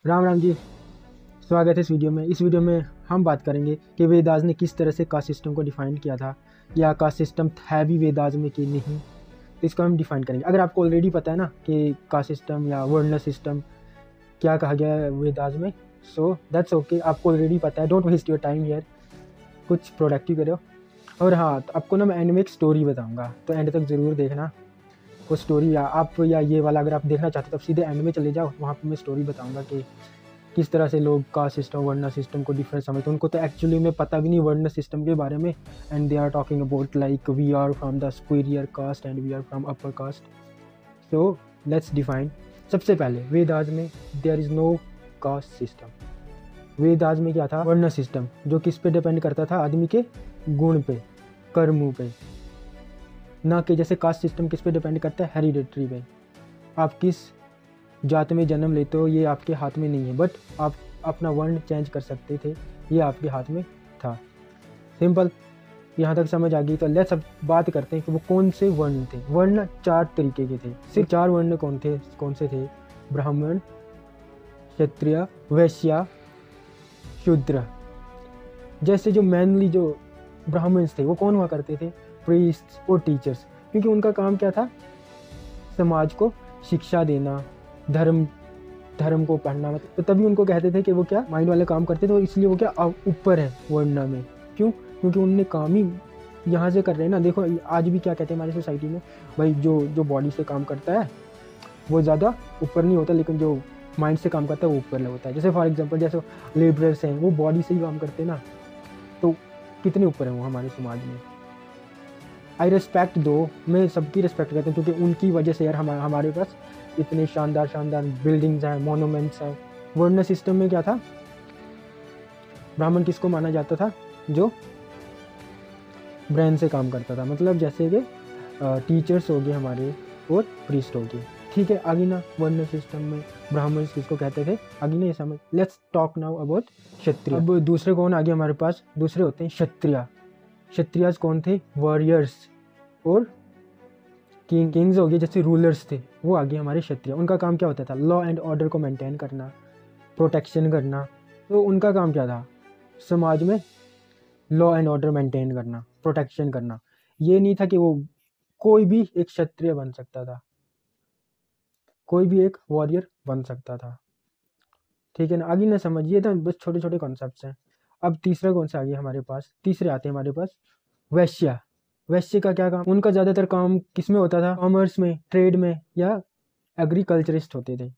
राम राम जी, स्वागत है इस वीडियो में। इस वीडियो में हम बात करेंगे कि वेदास ने किस तरह से कास्ट सिस्टम को डिफाइन किया था, या कास्ट सिस्टम है भी वेदास में कि नहीं, तो इसको हम डिफाइन करेंगे। अगर आपको ऑलरेडी पता है ना कि कास्ट सिस्टम या वर्ण सिस्टम क्या कहा गया है वेदास में, सो दैट्स ओके, आपको ऑलरेडी पता है। Don't waste your time here, कुछ प्रोडक्टिव करो। और हाँ, तो आपको ना मैं एंड में एक स्टोरी बताऊँगा, तो एंड तक ज़रूर देखना वो स्टोरी। या ये वाला अगर आप देखना चाहते हो तो सीधे एंड में चले जाओ, वहाँ पे मैं स्टोरी बताऊँगा कि किस तरह से लोग कास्ट सिस्टम वर्ण सिस्टम को डिफरेंट समझते हैं। उनको तो एक्चुअली में पता भी नहीं वर्ण सिस्टम के बारे में, and they are talking about like we are from the superior caste and we are from upper caste. So let's define. सबसे पहले वेदास में there is no caste system. Vedas में क्या था? वर्ण सिस्टम, जो किस पे डिपेंड करता था? आदमी के गुण पे, कर्मों पे, ना कि जैसे कास्ट सिस्टम किस पे डिपेंड करता है? हेरिडिटरी पे। आप किस जात में जन्म लेते हो ये आपके हाथ में नहीं है, बट आप अपना वर्ण चेंज कर सकते थे, ये आपके हाथ में था। सिंपल, यहाँ तक समझ आ गई। तो लेट्स अब बात करते हैं कि वो कौन से वर्ण थे। वर्ण 4 तरीके के थे। सिर्फ 4 वर्ण कौन से थे? ब्राह्मण, क्षत्रिय, वैश्य, शूद्र। जैसे जो मेनली जो ब्राह्मण्स थे वो कौन हुआ करते थे? प्रीस्ट और टीचर्स, क्योंकि उनका काम क्या था? समाज को शिक्षा देना, धर्म को पढ़ना। मतलब तो तभी उनको कहते थे कि वो क्या माइंड वाले काम करते थे, और इसलिए वो क्या ऊपर है वर्ण में। क्यों? क्योंकि उनने काम ही यहाँ से कर रहे हैं ना। देखो आज भी क्या कहते हैं हमारी सोसाइटी में, भाई जो बॉडी से काम करता है वो ज़्यादा ऊपर नहीं होता, लेकिन जो माइंड से काम करता है वो ऊपर होता है। जैसे फॉर एग्जाम्पल जैसे लेबरर्स हैं, वो बॉडी से ही काम करते हैं ना, तो कितने ऊपर हैं वो हमारे समाज में। आई रिस्पेक्ट दो, मैं सबकी रिस्पेक्ट करता हूँ, क्योंकि उनकी वजह से यार हमारे पास इतने शानदार बिल्डिंग्स हैं, मोनूमेंट्स हैं। वर्ण सिस्टम में क्या था? ब्राह्मण किसको माना जाता था? जो ब्रेन से काम करता था, मतलब जैसे कि टीचर्स हो गए हमारे और प्रीस्ट हो गए। ठीक है, आगे ना वर्ण सिस्टम में ब्राह्मण किसको कहते थे, आगे ना ये समझ। लेट्स टॉक नाउ अबाउट क्षत्रिय। अब दूसरे कौन आगे हमारे पास? दूसरे होते हैं क्षत्रिय। क्षत्रियस कौन थे? वॉरियर्स और किंग्स हो गए, जैसे रूलर्स थे, वो आगे हमारे क्षत्रिय। उनका काम क्या होता था? लॉ एंड ऑर्डर को मेंटेन करना, प्रोटेक्शन करना। तो उनका काम क्या था? समाज में लॉ एंड ऑर्डर मेंटेन करना, प्रोटेक्शन करना। ये नहीं था कि वो कोई भी एक क्षत्रिय बन सकता था, कोई भी एक वॉरियर बन सकता था। ठीक है ना, आगे ना समझिए, तो बस छोटे छोटे कॉन्सेप्ट्स हैं। अब तीसरा कौन सा आ गया हमारे पास? तीसरे आते हैं हमारे पास वैश्य। वैश्य का क्या काम? उनका ज़्यादातर काम किस में होता था? कॉमर्स में, ट्रेड में, या एग्रीकल्चरिस्ट होते थे।